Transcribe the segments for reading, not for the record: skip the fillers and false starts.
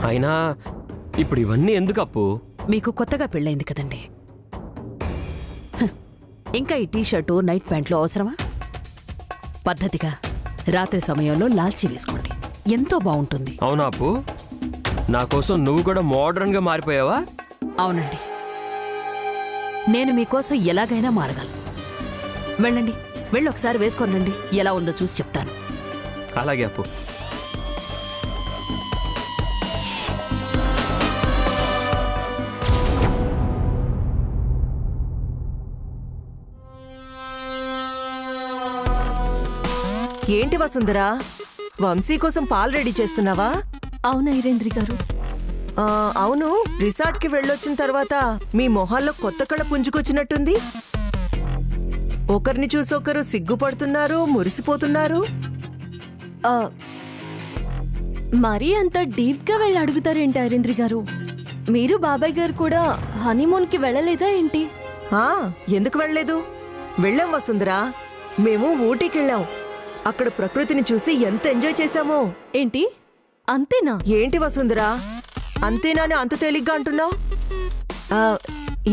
అయినా ఇప్పుడు ఇవన్నీ ఎందుకు అప్పు? మీకు కొత్తగా పెళ్ళైంది కదండి. ఇంకా ఈ టీషర్టు నైట్ ప్యాంట్లు అవసరమా? పద్ధతిగా రాత్రి సమయంలో లాల్చీ వేసుకోండి, ఎంతో బాగుంటుంది. అవునా అప్పు? నా కోసం నువ్వు కూడా మోడర్న్గా మారిపోయావా? అవునండి, నేను మీకోసం ఎలాగైనా మారగలను. వెళ్ళండి, వెళ్ళి ఒకసారి వేసుకోనండి, ఎలా ఉందో చూసి చెప్తాను. అలాగే అప్పు. ఏంటి వసుంధరా, వంశీ కోసం పాలు రెడీ చేస్తున్నావా? అవును ఐరేంద్రి గారు. అవును, రిసార్ట్కి వెళ్ళొచ్చిన తర్వాత మీ మొహాల్లో కొత్త కళ పుంజుకొచ్చినట్టుంది. ఒకరిని చూసి ఒకరు సిగ్గుపడుతున్నారు, మురిసిపోతున్నారు. మరీ అంత డీప్ గా వెళ్ళి అడుగుతారేంటి ఐరేంద్రి గారు? మీరు బాబాయ్ గారు కూడా హనీమూన్ కి వెళ్ళలేదా ఏంటి? ఎందుకు వెళ్ళలేదు? వెళ్ళాం వసుంధరా, మేము ఊటీకి వెళ్ళాం. అక్కడ ప్రకృతిని చూసి ఎంత ఎంజాయ్ చేశామో. ఏంటి, అంతేనా? ఏంటి వసుంధరా, అంతేనా అని అంత తేలిగ్గా అంటున్నావు?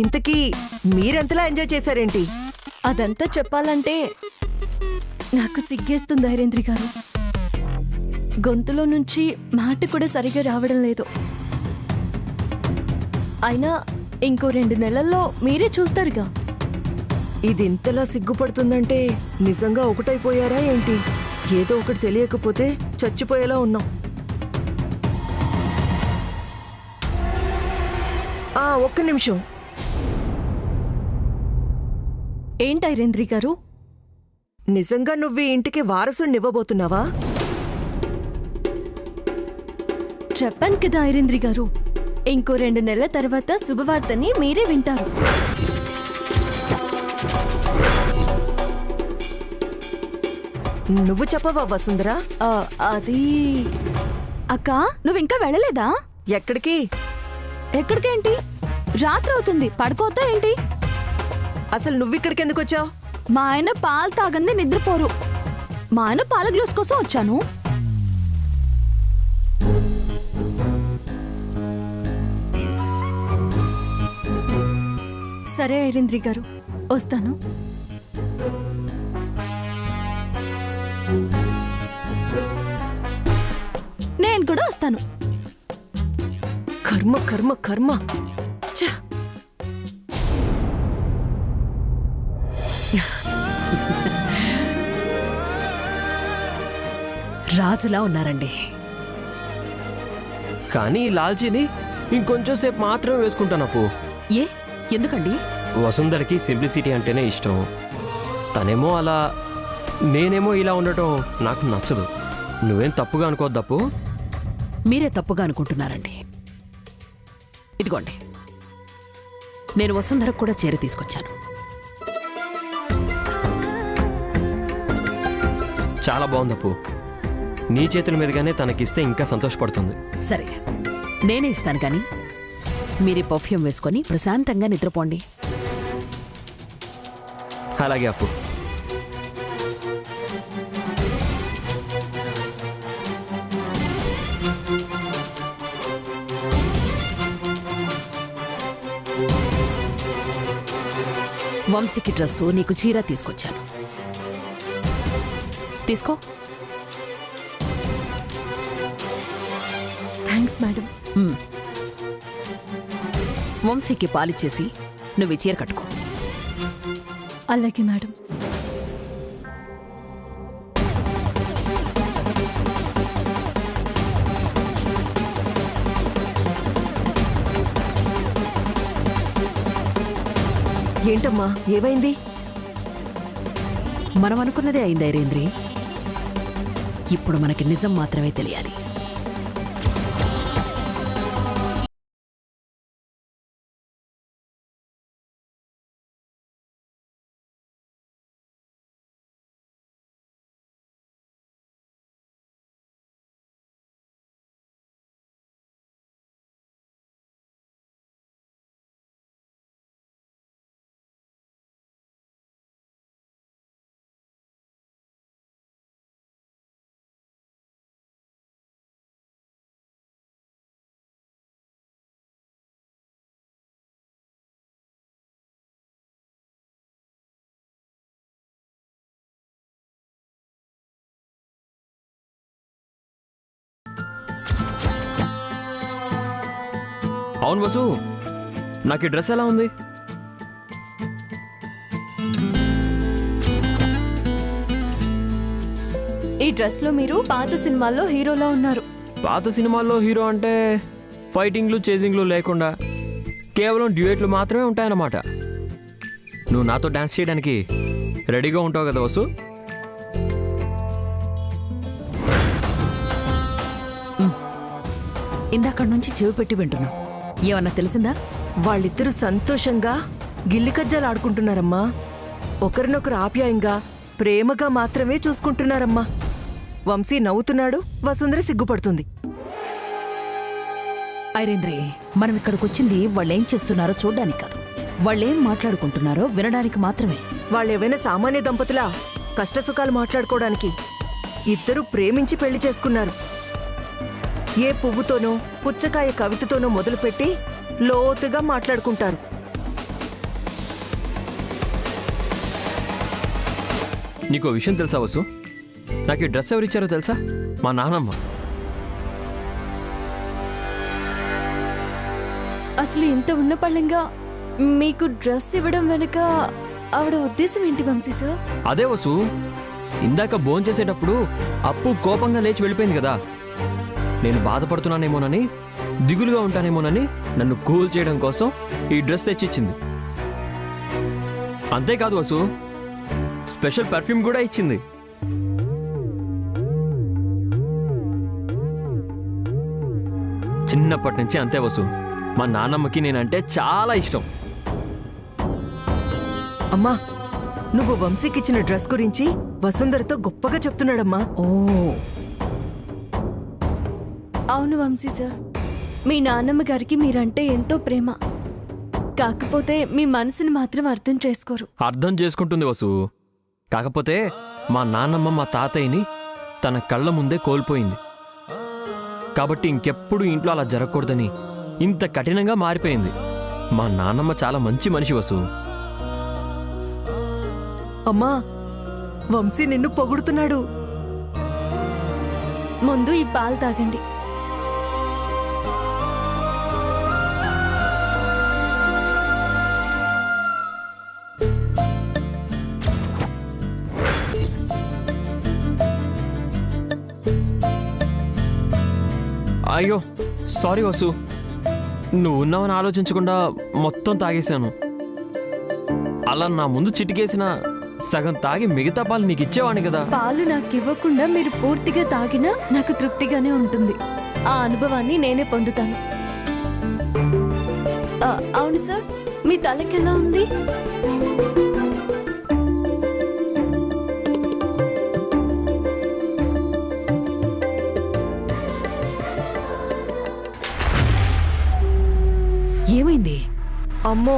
ఇంతకీ మీరెంతలా ఎంజాయ్ చేశారేంటి? అదంతా చెప్పాలంటే నాకు సిగ్గేస్తుంది ఐరేంద్రి గారు. గొంతులో నుంచి మాట కూడా సరిగా రావడం లేదు. అయినా ఇంకో 2 నెలల్లో మీరే చూస్తారుగా. ఇది ఇంతలా సిగ్గుపడుతుందంటే నిజంగా ఒకటైపోయారా ఏంటి? ఏదో ఒకటి తెలియకపోతే చచ్చిపోయేలా ఉన్నాం. ఒక్క నిమిషం. ఏంటి ఐరేంద్రి గారు? నిజంగా నువ్వు ఈ ఇంటికి వారసునివ్వబోతున్నావా? చెప్పాను కదా ఐరేంద్రి గారు, ఇంకో 2 నెలల తర్వాత శుభవార్తని మీరే వింటారు. నువ్వు చెప్పవా వసుంధరా? అది అక్క, నువ్వింకా వెళ్ళలేదా? ఎక్కడికి? ఎక్కడికేంటి, రాత్రి అవుతుంది, పడుకోవద్దా ఏంటి? అసలు నువ్విక్కడికి ఎందుకు వచ్చావు? మా ఆయన పాలు తాగంది నిద్రపోరు. మా ఆయన పాల గ్లాస్ కోసం వచ్చాను. సరే ఐరేంద్రి గారు, వస్తాను. నేను కూడా వస్తాను. కర్మ కర్మ కర్మ. రాజులా ఉన్నారండి. కానీ ఈ లాల్చీని ఇంకొంచెం సేపు మాత్రమే వేసుకుంటాను అప్పు. ఏ, ఎందుకండి? వసుంధరకి సింప్లిసిటీ అంటేనే ఇష్టం. తనేమో అలా, నేనేమో ఇలా ఉండటం నాకు నచ్చదు. నువ్వేం తప్పుగా అనుకోవద్దప్పు. మీరే తప్పుగా అనుకుంటున్నారండి. ఇదిగోండి, నేను వసుంధరకు కూడా చీర తీసుకొచ్చాను. చాలా బాగుందప్పు. నీ చేతుల మీదుగానే తనకిస్తే ఇంకా సంతోషపడుతుంది. సరే, నేనే ఇస్తాను, కానీ మీరే పర్ఫ్యూమ్ వేసుకొని ప్రశాంతంగా నిద్రపోండి. అలాగే అప్పు. వంశీకి డ్రెస్సు, నీకు చీర తీసుకొచ్చాను, తీసుకో. Thanks madam. వంశీకి పాలిచ్చేసి నువ్వు ఈ చీర కట్టుకో. అలాగే మేడం. ఏంటమ్మా, ఏమైంది? మనం అనుకున్నదే అయింది ఐరేంద్రి. ఇప్పుడు మనకి నిజం మాత్రమే తెలియాలి. అవును వసు, నాకు ఈ డ్రెస్ ఎలా ఉంది? ఈ డ్రెస్ లో మీరు పాత సినిమాల్లో హీరోలా ఉన్నారు. పాత సినిమాల్లో హీరో అంటే ఫైటింగ్లు చేజింగ్లు లేకుండా కేవలం డ్యూయెట్లు మాత్రమే ఉంటాయన్నమాట. నువ్వు నాతో డాన్స్ చేయడానికి రెడీగా ఉంటావు కదా వసు? ఇందాకడి నుంచి చెవి పెట్టి వింటున్నాం. ఏమన్నా తెలిసిందా? వాళ్ళిద్దరూ సంతోషంగా గిల్లి కజ్జాలు ఆడుకుంటున్నారమ్మా. ఒకరినొకరు ఆప్యాయంగా ప్రేమగా మాత్రమే చూసుకుంటున్నారమ్మా. వంశీ నవ్వుతున్నాడు, వసుంధర సిగ్గుపడుతుంది. ఐరేంద్రి, మనం ఇక్కడికి వచ్చింది వాళ్ళేం చేస్తున్నారో చూడ్డానికి కాదు, వాళ్ళేం మాట్లాడుకుంటున్నారో వినడానికి మాత్రమే. వాళ్ళేవైనా సామాన్య దంపతులా కష్టసుఖాలు మాట్లాడుకోవడానికి? ఇద్దరూ ప్రేమించి పెళ్లి చేసుకున్నారు. ఏ పువ్వుతోనో పుచ్చకాయ కవితతోనో మొదలుపెట్టి లోతుగా మాట్లాడుకుంటారు. నీకో విషయం తెలుసా వసు? నాకు ఈ డ్రెస్ ఎవరిచ్చారో తెలుసా? మా నాన్నమ్మ. అసలు ఇంత ఉన్న పళ్ళంగా మీకు డ్రెస్ ఇవ్వడం వెనుక ఆవిడ ఉద్దేశం ఏంటి వంశీ సార్? అదే వసు, ఇందాక భోంచేసేటప్పుడు అప్పు కోపంగా లేచి వెళ్ళిపోయింది కదా, నేను బాధపడుతున్నానేమోనని, దిగులుగా ఉంటానేమోనని నన్ను కూల్ చేయడం కోసం ఈ డ్రెస్ తెచ్చిచ్చింది. అంతేకాదు వసు, స్పెషల్ పర్ఫ్యూమ్ కూడా ఇచ్చింది. చిన్నప్పటి నుంచి అంతే వసు, మా నాన్నమ్మకి నేనంటే చాలా ఇష్టం. అమ్మా, నువ్వు వంశీకిచ్చిన డ్రెస్ గురించి వసుంధరతో గొప్పగా చెప్తున్నాడమ్మా. ఓ, అవును వంశీ సార్, మీ నాన్నమ్మ గారికి మీరంటే ఎంతో ప్రేమ. కాకపోతే మీ మనసుని మాత్రం అర్థం చేసుకోరు. అర్థం చేసుకుంటుంది వసు, కాకపోతే మా నాన్నమ్మ మా తాతయ్యని తన కళ్ళ ముందే కోల్పోయింది. కాబట్టి ఇంకెప్పుడు ఇంట్లో అలా జరగకూడదని ఇంత కఠినంగా మారిపోయింది. మా నాన్నమ్మ చాలా మంచి మనిషి వసు. అమ్మా, వంశీ నిన్ను పొగుడుతున్నాడు. ముందు ఈ పాలు తాగండి. అయ్యో సారీ వసు, నువ్వు ఉన్నావని ఆలోచించకుండా మొత్తం తాగేశాను. అలా నా ముందు చిటికేసిన సగం తాగి మిగతా పాలు నీకు ఇచ్చేవాడిని కదా. పాలు నాకు ఇవ్వకుండా మీరు పూర్తిగా తాగినా నాకు తృప్తిగానే ఉంటుంది. ఆ అనుభవాన్ని నేనే పొందుతాను. అవును సార్, మీ తలకెలా ఉంది? ఏమైంది? అమ్మో,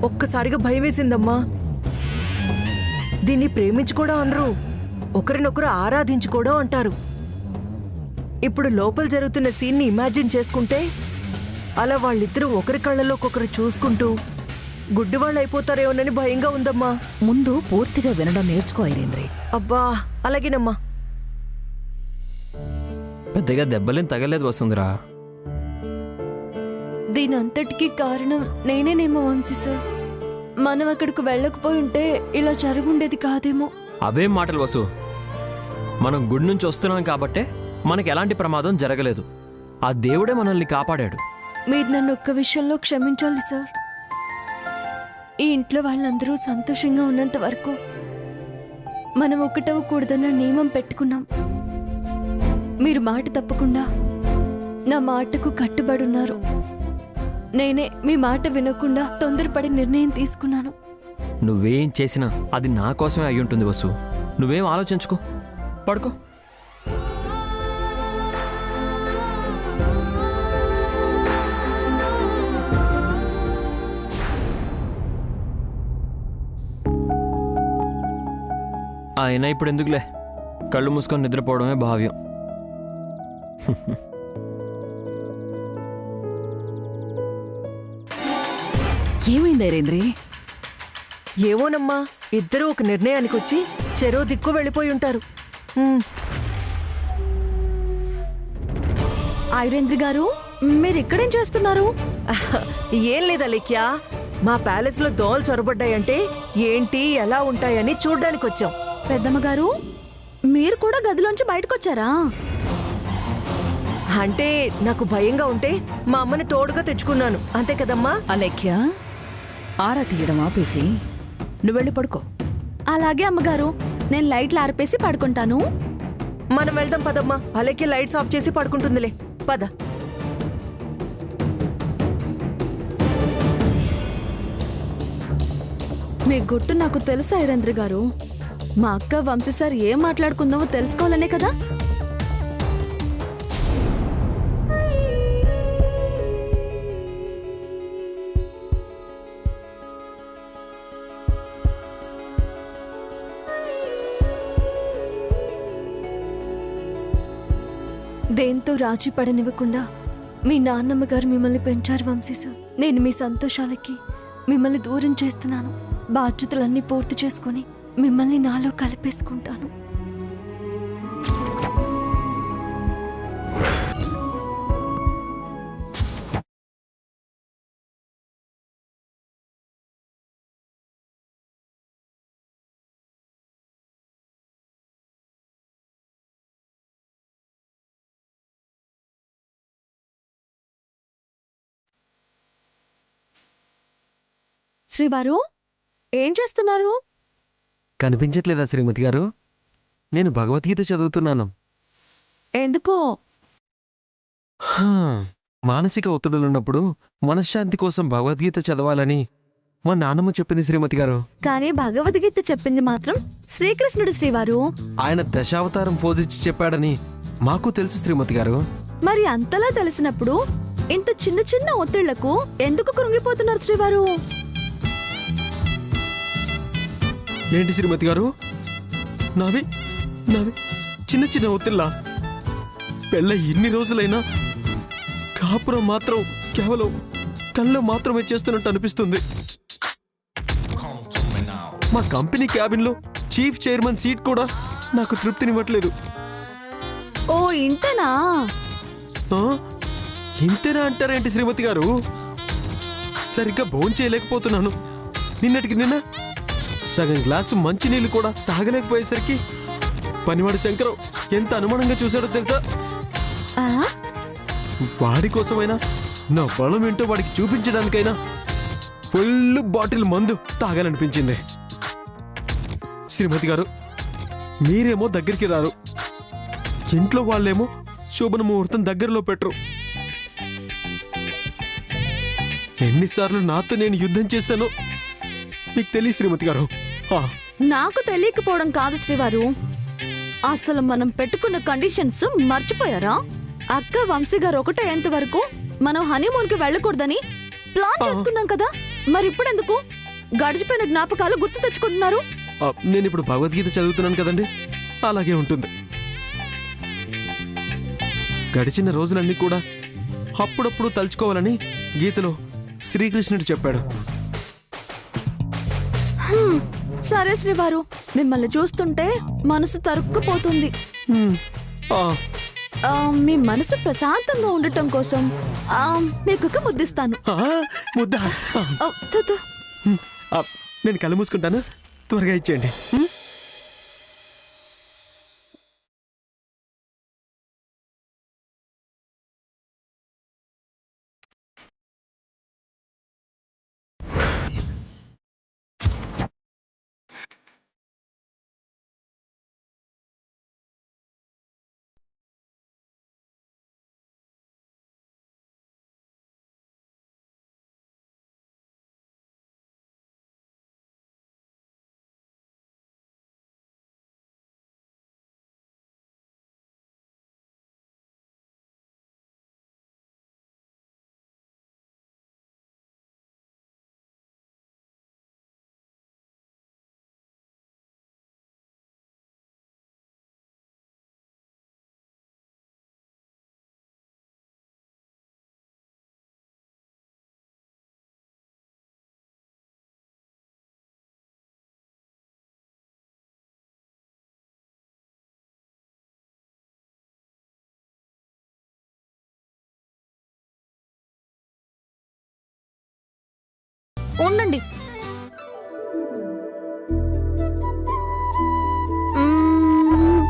ఒక్కసారిగా భయం వేసిందమ్మా. దీన్ని ప్రేమించుకోవడం అనరు, ఒకరినొకరు ఆరాధించుకోవడం అంటారు. ఇప్పుడు లోపల జరుగుతున్న సీన్ని ఇమాజిన్ చేసుకుంటే అలా వాళ్ళిద్దరూ ఒకరి కళ్ళలోకొకరు చూసుకుంటూ గుడ్డివాళ్ళు అయిపోతారేమోనని భయంగా ఉందమ్మా. ముందు పూర్తిగా వినడం నేర్చుకో ఐరేంద్రి. అబ్బా, అలాగేనమ్మా. పెద్దగా దెబ్బలేం తగలేదు వసుంధరా. దీనంతటికీ కారణం నేనేనేమో వంశీ సార్. మనం అక్కడికి వెళ్ళకపోయి ఉంటే ఇలా జరుగుండేది కాదేమో. అవేం మాటలు వసు, మనం గుడి నుంచి వస్తున్నాం కాబట్టే మనకి ఎలాంటి ప్రమాదం జరగలేదు. ఆ దేవుడే మనల్ని కాపాడాడు. మీరు నన్ను ఒక్క విషయంలో క్షమించాలి సార్. ఈ ఇంట్లో వాళ్ళందరూ సంతోషంగా ఉన్నంత వరకు మనం ఒకటవకూడదన్న నియమం పెట్టుకున్నాం. మీరు మాట తప్పకుండా నా మాటకు కట్టుబడున్నారు. నేనే మీ మాట వినకుండా తొందరపడి నిర్ణయం తీసుకున్నాను. నువ్వేం చేసినా అది నా కోసమే అయి ఉంటుంది వసు. నువ్వేం ఆలోచించుకో, పడుకో. అయినా ఇప్పుడు ఎందుకులే, కళ్ళు మూసుకొని నిద్రపోవడమే భావ్యం. ఏమైంది ఐరేంద్రి? ఏవోనమ్మా, ఇద్దరూ ఒక నిర్ణయానికి వచ్చి చెరో దిక్కు వెళ్ళిపోయి ఉంటారు. ఐరేంద్ర గారు, మీరు ఇక్కడేం చేస్తున్నారు? ఏం లేదా లేఖ్యా, మా ప్యాలెస్ లో దోవలు చొరబడ్డాయంటే ఏంటి ఎలా ఉంటాయని చూడ్డానికి వచ్చాం. పెద్దమ్మ గారు, మీరు కూడా గదిలోంచి బయటకొచ్చారా? అంటే నాకు భయంగా ఉంటే మా అమ్మని తోడుగా తెచ్చుకున్నాను, అంతే కదమ్మా. అలేఖ్య, ఆరా తీయడం ఆపేసి నువ్వు వెళ్ళి పడుకో. అలాగే అమ్మగారు, నేను లైట్లు ఆర్పేసి పడుకుంటాను. మనం వెళ్దాం పదమ్మా. అలాగే లైట్స్ ఆఫ్ చేసి పడుకుంటుందిలే, పద. మీ గుట్టు నాకు తెలుసా ఐరేంద్ర గారు? మా అక్క వంశీ సార్ ఏం మాట్లాడుకుందామో తెలుసుకోవాలనే కదా. దేంతో రాజీ పడనివ్వకుండా మీ నాన్నమ్మ గారు మిమ్మల్ని పెంచారు వంశీ సార్. నేను మీ సంతోషాలకి మిమ్మల్ని దూరం చేస్తున్నాను. బాధ్యతలన్నీ పూర్తి చేసుకుని మిమ్మల్ని నాలో కలిపేసుకుంటాను. శ్రీవారు, ఏం చేస్తున్నారు? కనిపించట్లేదా శ్రీమతి గారు? నేను భగవద్గీత చదువుతున్నాను. ఎందుకో? హా, మానసిక ఒత్తిడులున్నప్పుడు మనశ్శాంతి కోసం భగవద్గీత చదవాలని మా నాన్నమ్మ చెప్పింది శ్రీమతి గారు. కానీ భగవద్గీత చెప్పింది మాత్రం శ్రీకృష్ణుడు శ్రీవారు. ఆయన దశావతారం పోజిచ్చి చెప్పాడని మాకు తెలుసు శ్రీమతి గారు. మరి అంతలా తెలిసినప్పుడు ఇంత చిన్న చిన్న ఒత్తిళ్లకు ఎందుకు కృంగిపోతున్నారు శ్రీవారు? ఏంటి శ్రీమతి గారు, నావి నావి చిన్న చిన్న ఒత్తిళ్ళ? పెళ్ళ ఇన్ని రోజులైనా కాపురం మాత్రం కేవలం కళ్ళు మాత్రమే చేస్తున్నట్టు అనిపిస్తుంది. మా కంపెనీ క్యాబిన్లో చీఫ్ చైర్మన్ సీట్ కూడా నాకు తృప్తినివ్వట్లేదు. ఓ ఇంతనా? ఆ? ఇంతేనా అంటారేంటి శ్రీమతి గారు? సరిగ్గా భోంచేయలేకపోతున్నాను. నిన్నటికి నిన్న సగం గ్లాసు మంచినీళ్ళు కూడా తాగలేకపోయేసరికి పనివాడు శంకరం ఎంత అనుమానంగా చూశాడో తెలుసా? ఆ? వాడి కోసమైనా నా బలం ఏంటో వాడికి చూపించడానికైనా ఫుల్ బాటిల్ మందు తాగాలనిపించింది. శ్రీమతి గారు, మీరేమో దగ్గరికి రారు, ఇంట్లో వాళ్ళేమో శోభన ముహూర్తం దగ్గరలో పెట్టరు. ఎన్నిసార్లు నాతో నేను యుద్ధం చేశానో మీకు తెలియ శ్రీమతి గారు. నాకు తెలియకపోవడం కాదు శ్రీవారు, అసలు మనం పెట్టుకున్న కండిషన్స్ మర్చిపోయారా? అక్క వంశీ గారు ఒకటేంత వరకు మనం హనీమూన్ కి వెళ్ళకూడదని ప్లాన్ చేసుకున్నాం కదా. మరి ఇప్పుడెందుకు గడిచిపోయిన జ్ఞాపకాలు గుర్తు తెచ్చుకుంటున్నారు? నేను ఇప్పుడు భగవద్గీత చదువుతున్నాను కదండి, అలాగే ఉంటుంది. గడిచిన రోజులన్నీ కూడా అప్పుడప్పుడు తలుచుకోవాలని గీతలో శ్రీకృష్ణుడు చెప్పాడు. సరే శ్రీవారు, మిమ్మల్ని చూస్తుంటే మనసు తరుక్కుపోతుంది. మీ మనసు ప్రశాంతంగా ఉండటం కోసం మీకు ఒక ముద్దిస్తాను. ముద్ద? నేను కళ్ళు మూసుకుంటాను, త్వరగా ఇచ్చేయండి. ఉండండి. మ్మ్,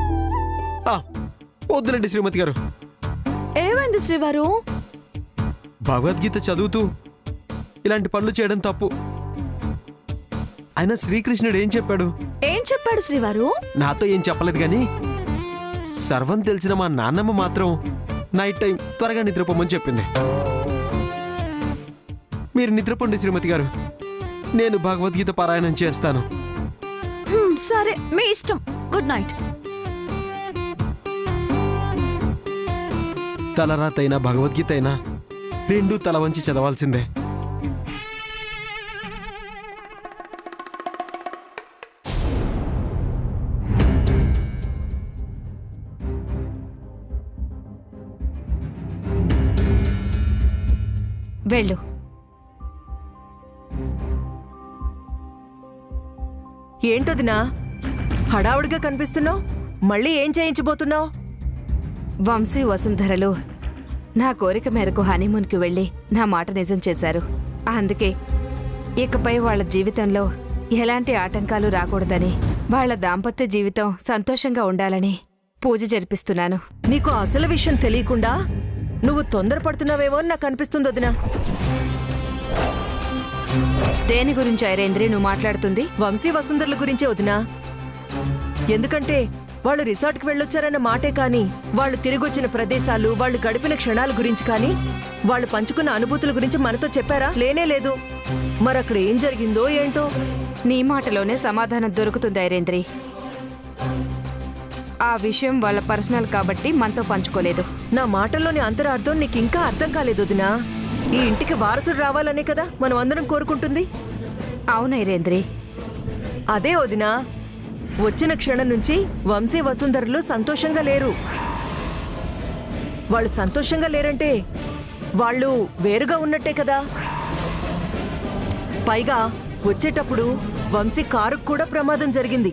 ఆ, వద్దులండి శ్రీమతి గారు. ఏమైంది శ్రీవారు? భగవద్గీత చదువుతూ ఇలాంటి పనులు చేయడం తప్పు. అయినా శ్రీకృష్ణుడు ఏం చెప్పాడు? ఏం చెప్పాడు శ్రీవారు? నాతో ఏం చెప్పలేదు కానీ సర్వం తెలిసిన మా నాన్నమ్మ మాత్రం నైట్ టైం త్వరగా నిద్రపోమని చెప్పింది. మీరు నిద్రపోండి శ్రీమతి గారు, నేను భగవద్గీత పారాయణం చేస్తాను. సరే, మీ ఇష్టం. Good night. తలరాతైనా భగవద్గీత అయినా రెండూ తల వంచి చదవాల్సిందే. వెళ్ళు. ఏంటొదినా హడావుడిగా కనిపిస్తున్నావు? మళ్ళీ ఏం చేయించబోతున్నావు? వంశీ వసుంధరలు నా కోరిక మేరకు హనీమూన్కి వెళ్ళి నా మాట నిజం చేశారు. అందుకే ఇకపై వాళ్ళ జీవితంలో ఎలాంటి ఆటంకాలు రాకూడదని, వాళ్ళ దాంపత్య జీవితం సంతోషంగా ఉండాలని పూజ జరిపిస్తున్నాను. నీకు అసలు విషయం తెలియకుండా నువ్వు తొందరపడుతున్నావేమో అని నాకు అనిపిస్తుంది వదినా. దేని గురించి ఐరేంద్రి నువ్వు మాట్లాడుతుంది? వంశీ వసుంధరల గురించే వదినా. ఎందుకంటే వాళ్ళు రిసార్ట్కి వెళ్ళొచ్చారన్న మాటే కానీ వాళ్ళు తిరిగొచ్చిన ప్రదేశాలు, వాళ్ళు గడిపిన క్షణాల గురించి కానీ, వాళ్ళు పంచుకున్న అనుభూతుల గురించి మనతో చెప్పారా? లేనే లేదు. మరక్కడ ఏం జరిగిందో ఏంటో. నీ మాటలోనే సమాధానం దొరుకుతుంది ఐరేంద్రి. ఆ విషయం వాళ్ళ పర్సనల్ కాబట్టి మనతో పంచుకోలేదు. నా మాటల్లోని అంతరార్థం నీకు ఇంకా అర్థం కాలేదు వదినా. ఈ ఇంటికి వారసుడు రావాలనే కదా మనం అందరం కోరుకుంటుంది. అవును ఐరేంద్రి. అదే వదినా, వచ్చిన క్షణం నుంచి వంశీ వసుంధరలు సంతోషంగా లేరు. వాళ్ళు సంతోషంగా లేరంటే వాళ్ళు వేరుగా ఉన్నట్టే కదా. పైగా వచ్చేటప్పుడు వంశీ కారుకు కూడా ప్రమాదం జరిగింది.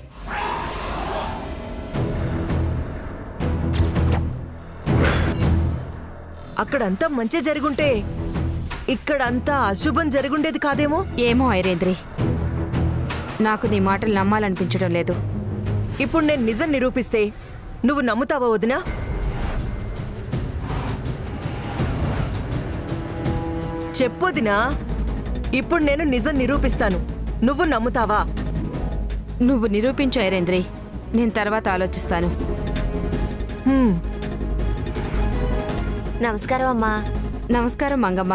అక్కడంతా మంచి జరుగుంటే ఇక్కడంతా అశుభం జరుగుండేది కాదేమో. ఏమో ఐరేంద్రి, నాకు నీ మాటలు నమ్మాలనిపించడం లేదు. ఇప్పుడు నేను నిజం నిరూపిస్తే నువ్వు నమ్ముతావా వదినా? చెప్పొదినా, ఇప్పుడు నేను నిజం నిరూపిస్తాను, నువ్వు నమ్ముతావా? నువ్వు నిరూపించు ఐరేంద్రి, నేను తర్వాత ఆలోచిస్తాను. నమస్కారం అమ్మా. నమస్కారం మంగమ్మ.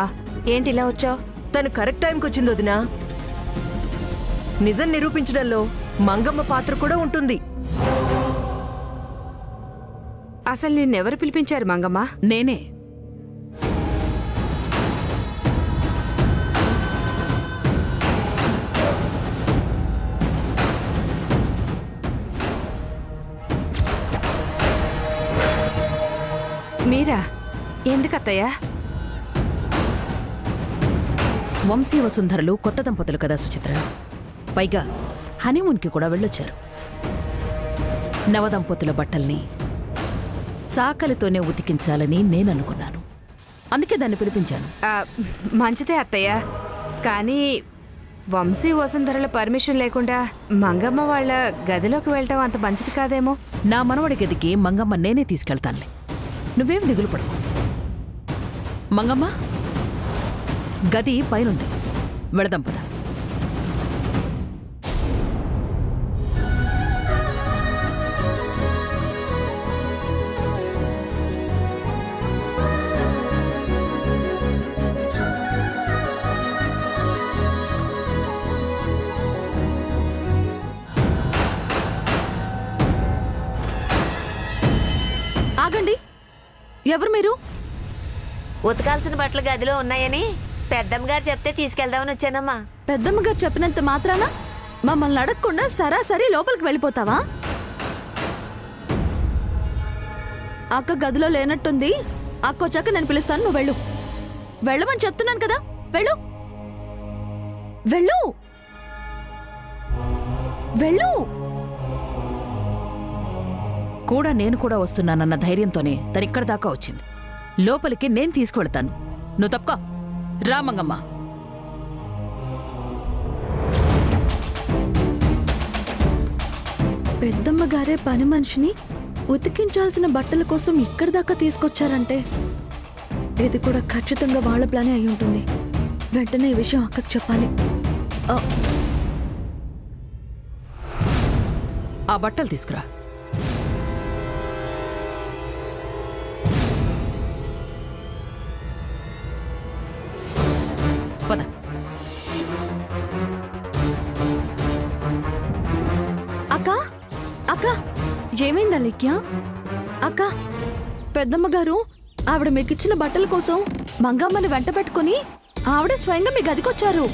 ఏంటి ఇలా వచ్చావు? తను కరెక్ట్ టైంకి వచ్చింది వదినా. నిజం నిరూపించడంలో మంగమ్మ పాత్ర కూడా ఉంటుంది. అసలు నిన్నెవరు పిలిపించారు మంగమ్మ? నేనే. మీరా? ఎందుకత్తయ్యా? వంశీ వసుంధరలు కొత్త దంపతులు కదా సుచిత్ర. పైగా హనీమూన్కి కూడా వెళ్ళొచ్చారు. నవదంపతుల బట్టల్ని చాకలితోనే ఉతికించాలని నేననుకున్నాను. అందుకే దాన్ని పిలిపించాను. మంచిదే అత్తయ్య. కానీ వంశీ వసుంధరల పర్మిషన్ లేకుండా మంగమ్మ వాళ్ళ గదిలోకి వెళ్ళటం అంత మంచిది కాదేమో. నా మనవడి గదికి మంగమ్మ నేనే తీసుకెళ్తానులే, నువ్వేం దిగులు పడకు. మంగమ్మ, గది పైనుంది, వెళదాం పద. ఆగండి. ఎవరు మీరు? ఉతకాల్సిన బట్టలు గదిలో ఉన్నాయని పెద్దమ్మగారు చెప్తే తీసుకెళ్దామని వచ్చానమ్మా. పెద్దమ్మగారు చెప్పినంత మాత్రాన మమ్మల్ని అడగకుండా సరాసరి లోపలికి వెళ్ళిపోతావా? అక్క గదిలో లేనట్టుంది. అక్క వచ్చాక నేను పిలుస్తాను, నువ్వు వెళ్ళు. వెళ్ళమని చెప్తున్నాను కదా, వెళ్ళు వెళ్ళు వెళ్ళు. కూడా నేను కూడా వస్తున్నానన్న ధైర్యంతోనే తనిక్కడి దాకా వచ్చింది. లోపలికి నేను తీసుకువెళ్తాను, నువ్వు తప్పుకో. రా మంగమ్మ. పెద్దమ్మ గారే పని మనిషిని ఉతికించాల్సిన బట్టల కోసం ఇక్కడి దాకా తీసుకొచ్చారంటే ఇది కూడా ఖచ్చితంగా వాళ్ళ ప్లానే అయి ఉంటుంది. వెంటనే ఈ విషయం అక్కకు చెప్పాలి. ఆ బట్టలు తీసుకురా. పద. అక్క అక్క ఏమైందా లేక్యా? అక్క పెద్దమ్మ గారు ఆవిడ మీకిచ్చిన బట్టల కోసం మంగమ్మని వెంట పెట్టుకుని ఆవిడ స్వయంగా మీ గదికొచ్చారు.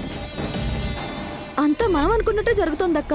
అంతా మనం అనుకున్నట్టే జరుగుతోందక్క.